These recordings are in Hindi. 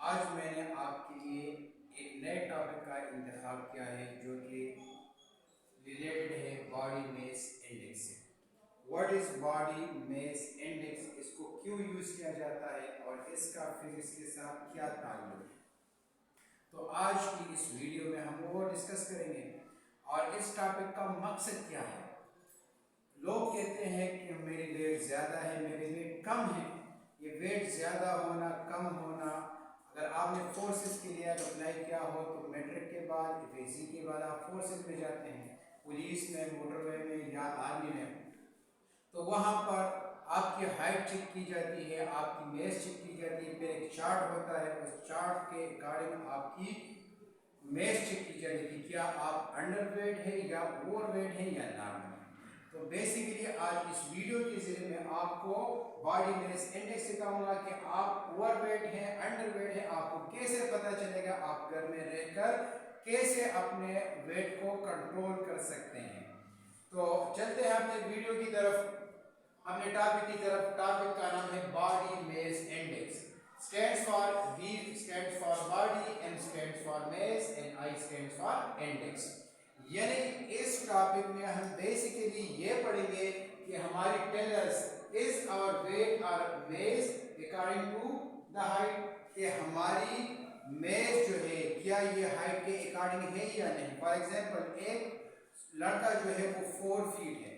आज मैंने आपके लिए एक नए टॉपिक का इंतखाब किया है जो कि रिलेटेड है बॉडी मास इंडेक्स से। What is body mass index, इसको क्यों यूज किया जाता है और इसका फिजिक्स के साथ क्या ताल्लुक है। तो आज की इस वीडियो में हम वो डिस्कस करेंगे और इस टॉपिक का मकसद क्या है। लोग कहते हैं कि मेरी वेट ज़्यादा है, मेरी वेट कम है। ये वेट ज़्यादा होना, कम होना, अगर आपने फोर्सेस के लिए अप्लाई किया हो तो मैट्रिक के बाद एफएससी के बाद आप फोर्सेस में जाते हैं, पुलिस में, मोटरवे में या आर्मी में, तो वहाँ पर आपकी हाइट चेक की जाती है, आपकी मेस चेक की जाती है, फिर एक चार्ट होता है, उस चार्ट के अकॉर्डिंग आपकी मेस चेक की जाती है कि क्या आप अंडर वेट है या ओवर वेट है या नॉर्मल है। तो बेसिकली आज इस वीडियो के जरिए मैं आपको बॉडी मास इंडेक्स सिखाऊंगा कि आप ओवर वेट है, अंडर वेट है, आपको कैसे पता चलेगा, आप घर में रहकर कैसे अपने वेट को कंट्रोल कर सकते हैं। तो चलते हैं अपने वीडियो की तरफ, अपने टॉपिक की तरफ। टॉपिक का नाम है body mass index. Stands for B stands for body, M stands for mass and I stands for index। यानी इस टॉपिक में हम बेसिकली ये पढ़ेंगे कि हमारी टेलर्स इज आवर वेट और mass according to the height, कि हमारी मेस जो है क्या ये हाइट के अकॉर्डिंग है या नहीं। फॉर एग्जांपल एक लड़का जो है वो 4 फीट है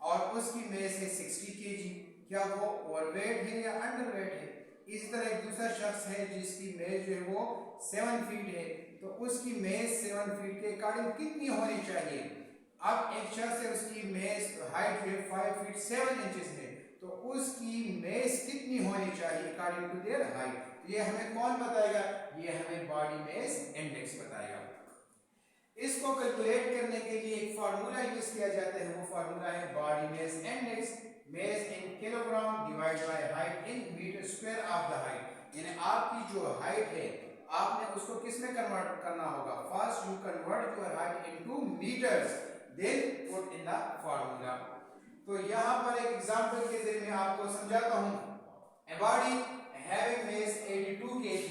और उसकी मेस है 60 केजी, क्या वो ओवरवेट है या अंडरवेट है। इसी तरह एक दूसरा शख्स है जिसकी मेज जो है वो 7 फीट है, तो उसकी मेज 7 फीट के अकॉर्डिंग कितनी होनी चाहिए। अब एक शख्स है, उसकी मेज हाइट जो है 5 फीट 7 इंचेस है, तो उसकी मेज कितनी होनी चाहिए अकॉर्डिंग टू देयर हाइट। तो ये हमें कौन बताएगा, ये हमें बॉडी मास इंडेक्स बताएगा। इसको कैलकुलेट करने के लिए एक फार्मूला यूज किया जाता है, वो फार्मूला है body mass index, mass in kilogram divide by height in metre square of the height. यानी आपकी जो हाइट है आपने उसको किस में कन्वर्ट करना होगा। First you convert your height into metres, then put in the formula. तो यहां पर एक एग्जांपल के जरिए मैं आपको समझाता हूं। A body having mass 82 kg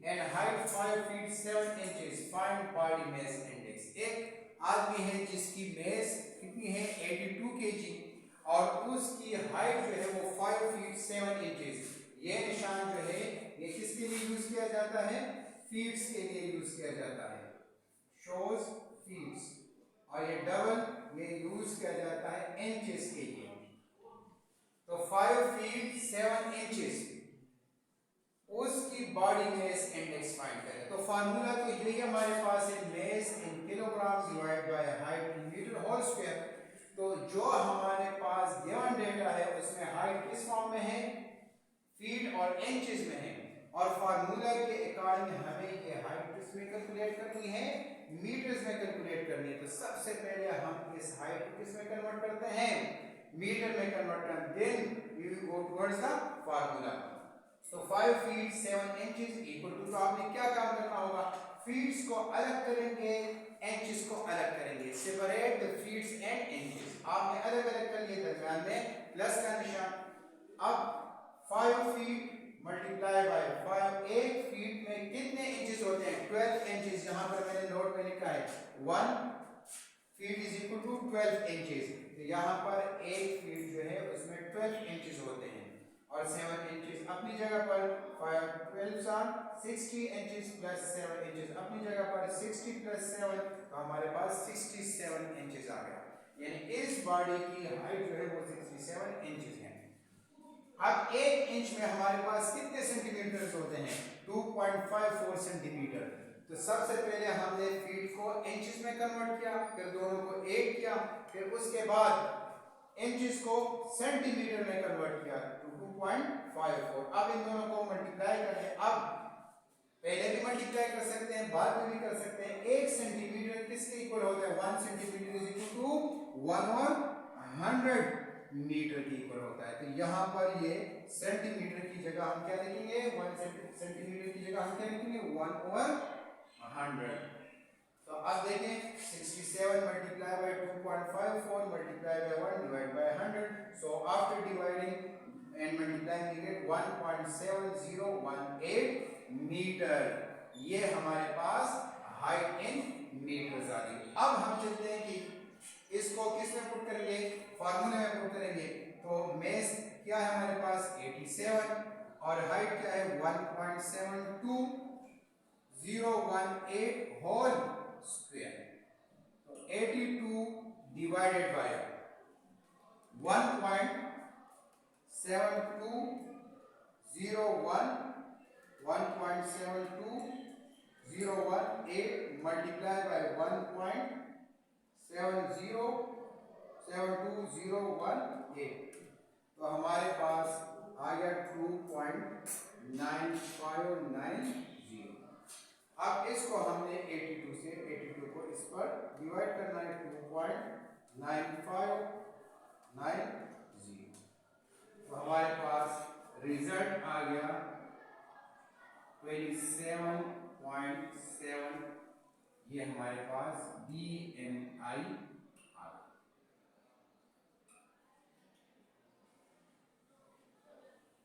and height 5 feet 7 inches, find body mass index। एक आदमी है जिसकी मेस कितनी है 82 kg और उसकी हाइट जो है वो 5 फीट 7 इंचेस। ये निशान जो है ये किसके लिए यूज किया जाता है, फीट्स के लिए यूज किया जाता है, शोज फीट्स। और ये डबल ये यूज किया जाता है इंचेस के लिए। तो 5 फीट 7 इंचेस उसकी बॉडी मास इंडेक्स फाइंड करें। तो फार्मूला तो यही हमारे पास है, mass in kilogram divide by height in metre whole square. तो जो हमारे पास गिवन डेटा है उसमें हाइट किस फॉर्म में है, फीट और इंचेस में है, और फार्मूला के अकॉर्डिंग हमें ये हाइट किसमें कैलकुलेट करनी है, मीटर्स में कैलकुलेट करनी है। तो सबसे पहले हम इस हाइट को किसमें कन्वर्ट करते हैं, मीटर में कन्वर्ट करते हैं, then we will go towards the formula. तो 5 फीट 7 इंचेस इक्वल टू, तो आपने क्या काम करना होगा, फीट्स को अलग करेंगे, इंचेस को अलग करेंगे, separate the feats and inches. आपने अलग अलग कर लिए, दरमियान में प्लस का निशान। अब 5 फीट मल्टीप्लाई बाय 5, एक फीट में कितने इंचेस होते हैं, 12 इंचेस। यहां पर मैंने नोट में लिखा है 1 feet is equal to 12 inches. तो यहां पर एक फीट जो है उसमें 12 इंचेस होते हैं और 7 इंचेस अपनी जगह पर, 5 12 आर 60 इंचेस प्लस 7 इंचेस अपनी जगह पर, 60 प्लस 7, तो हमारे पास 67 इंचेस आ गया। यानी इस बॉडी की हाइट जो है वो 67 इंचेस है। अब 1 इंच में हमारे पास कितने सेंटीमीटर होते हैं, 2.54 सेंटीमीटर। तो सबसे पहले हमने फीट को इंचेस में कन्वर्ट किया, फिर दोनों को ऐड किया, फिर उसके बाद इंचेस को सेंटीमीटर में कन्वर्ट किया तो 2.54। अब इन दोनों को मल्टीप्लाई करें, अब पहले भी मल्टीप्लाई कर सकते हैं, बाद में भी कर सकते हैं। 1 सेंटीमीटर किसके इक्वल होता है, 1 centimetre is equal to 1/100 metre के इक्वल होता है। तो यहाँ पर ये सेंटीमीटर की जगह हम क्या लिखेंगे, 1 सेंटीमीटर की जगह हम क्या लिखेंगे, 1/100। तो अब देखें 67 multiply by 2.54 multiply by 1 divide by 100। So after dividing and multiplying we get 1.7018 metre. ये हमारे पास हाइट इन मीटर्स आ गई। अब हम चलते हैं कि इसको किस में पुट करेंगे, फार्मूले में पुट करेंगे। तो मेस क्या है हमारे पास 87 और हाइट क्या है 1.72018 होल स्क्वायर। तो 82 डिवाइडेड बाय 1.7218 multiplied by 1.707218, तो हमारे पास आ गया 2.9590। अब इसको हमने 82 से 82 को इस पर डिवाइड करना है 2.9590, तो हमारे पास रिजल्ट आ गया 27.7। ये हमारे पास BMI आ गया।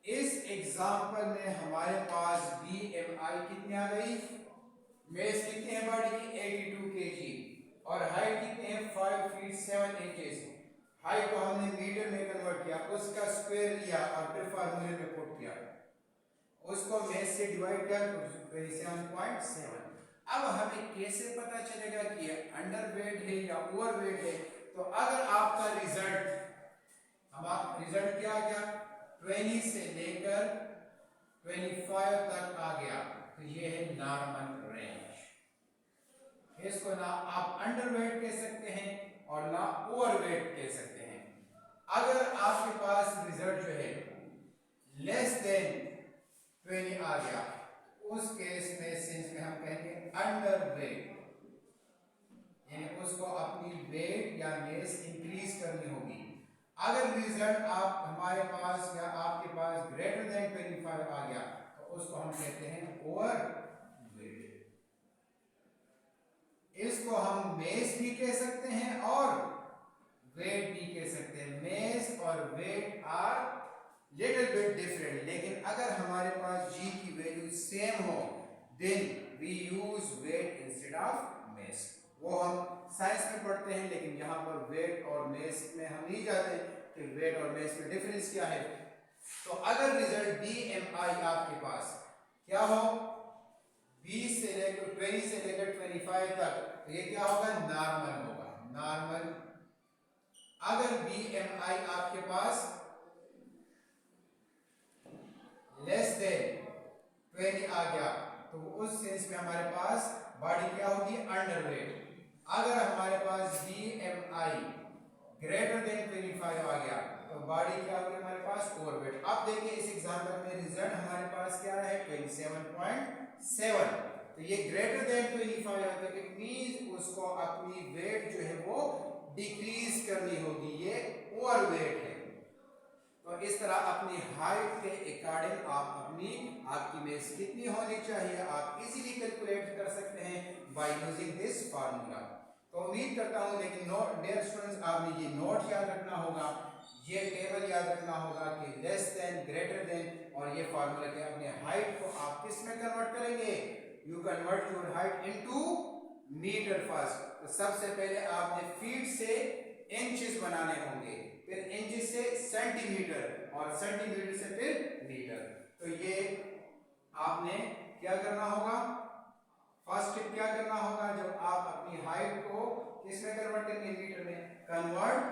इस एग्जाम्पल में हमारे पास BMI कितनी आ गई, मेस कितनी है बॉडी की 82 kg और हाइट कितनी है 5 फीट 7 इंचेस। हाइट को हमने मीटर में कन्वर्ट किया, उसका स्क्वायर लिया और फिर फार्मूले में पुट किया, उसको मेस से डिवाइड किया 27.7। अब हमें कैसे पता चलेगा कि ये अंडर वेट है या ओवर वेट है। तो अगर आपका रिजल्ट क्या आ गया 20 से लेकर 25 तक आ गया, तो ये है नॉर्मल रेंज। इसको ना आप अंडर वेट कह सकते हैं और ना ओवर वेट कह सकते हैं। अगर आपके पास रिजल्ट जो है लेस देन 20 आ गया, उस केस में सेंस में हम कहेंगे अंडर वेट, यानी उसको अपनी वेट या मेस इंक्रीज करनी होगी। अगर रिजल्ट आप हमारे पास या आपके पास ग्रेटर देन 25 आ गया, तो उसको हम कहते हैं ओवर वेट। इसको हम मेस भी कह सकते हैं और वेट भी कह सकते हैं। मेस और weight are little bit different, लेकिन अगर हमारे पास G की वैल्यू सेम हो then we use weight instead of mass. वो हम साइंस में पढ़ते हैं, लेकिन यहाँ पर वेट और मेस में हम नहीं जाते कि वेट और मेस में डिफरेंस क्या है। तो अगर रिजल्ट BMI आपके पास क्या हो 20 से लेकर 25 तक, तो ये क्या होगा नॉर्मल होगा, नॉर्मल। अगर BMI आपके पास लेस देन 20 आ गया, तो उस सेंस में हमारे पास बॉडी क्या होगी अंडरवेट। अगर हमारे पास BMI ग्रेटर देन 25 आ गया, तो बॉडी क्या होगी हमारे पास ओवरवेट। अब देखिए इस एग्जांपल में रिजल्ट हमारे पास क्या है 27.7, तो ये ग्रेटर देन 25 है, तो इट मींस उसको अपनी वेट जो है वो डिक्रीज करनी होगी, ये ओवरवेट है। तो इस तरह अपनी हाइट के अकॉर्डिंग आपकी मेस कितनी होनी चाहिए आप इजीली कैलकुलेट कर सकते हैं बाय यूजिंग दिस फार्मूला। तो उम्मीद करता हूं, लेकिन डियर स्टूडेंट्स आपने ये नोट याद रखना होगा, ये टेबल याद रखना होगा कि लेस देन ग्रेटर देन और ये फार्मूला के अपने हाइट को आप किस में कन्वर्ट करेंगे, you convert your height into metre first. तो सबसे पहले आपने फीट से इंचेस बनाने होंगे, फिर इंचेस से सेंटीमीटर और सेंटीमीटर से फिर मीटर। तो ये आपने क्या करना होगा, फर्स्ट स्टेप क्या करना होगा, जब आप अपनी हाइट को किस में कन्वर्ट करेंगे मीटर में, convert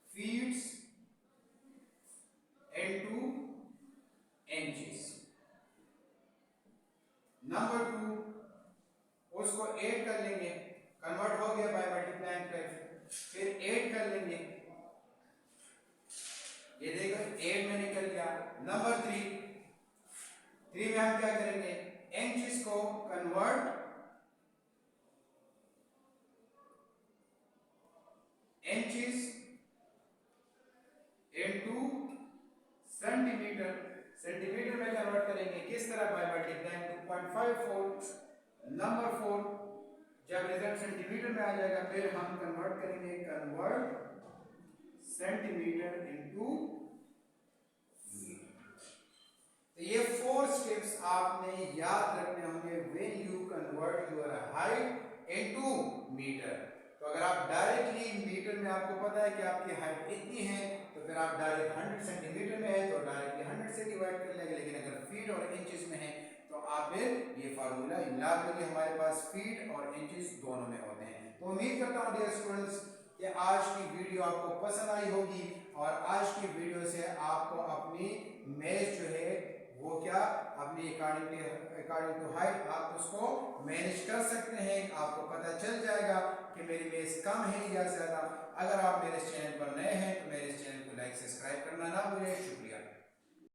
feets into inches. Number 2 उसको 8 कर लेंगे, कन्वर्ट हो गया बाय मल्टीप्लाइंग कर, फिर 8 कर लेंगे, ये देखो 8 में निकल गया। नंबर 3 में हम क्या करेंगे, इंचेस को convert inches into centimetre, centimetre में कन्वर्ट करेंगे किस तरह, बाय मल्टीप्लाइंग 2.54। नंबर 4 जब रिजल्ट सेंटीमीटर में आ जाएगा, फिर हम कन्वर्ट करेंगे, कन्वर्ट सेंटीमीटर इनटू मीटर। आपने याद रखने होंगे when you convert your height into metre. तो अगर आप डायरेक्टली मीटर में, आपको पता है कि आपकी हाइट इतनी है, तो फिर आप डायरेक्ट 100 सेंटीमीटर में है तो डायरेक्टली 100 से डिवाइड कर लेंगे। लेकिन अगर फीट और इंचेस में है तो आप फिर ये फार्मूला याद रखिए, हमारे पास फीट और इंचेस दोनों में होते हैं। तो उम्मीद करता हूँ डियर स्टूडेंट्स कि आज की वीडियो आपको पसंद आई होगी और आज की वीडियो से आपको अपनी मैथ जो है वो क्या अपनी अकॉर्डिंग टू हाइट आप उसको मैनेज कर सकते हैं। आपको पता चल जाएगा कि मेरी मैथ कम है या ज्यादा। अगर आप मेरे चैनल पर नए हैं तो मेरे चैनल को लाइक सब्सक्राइब करना ना भूलें। शुक्रिया।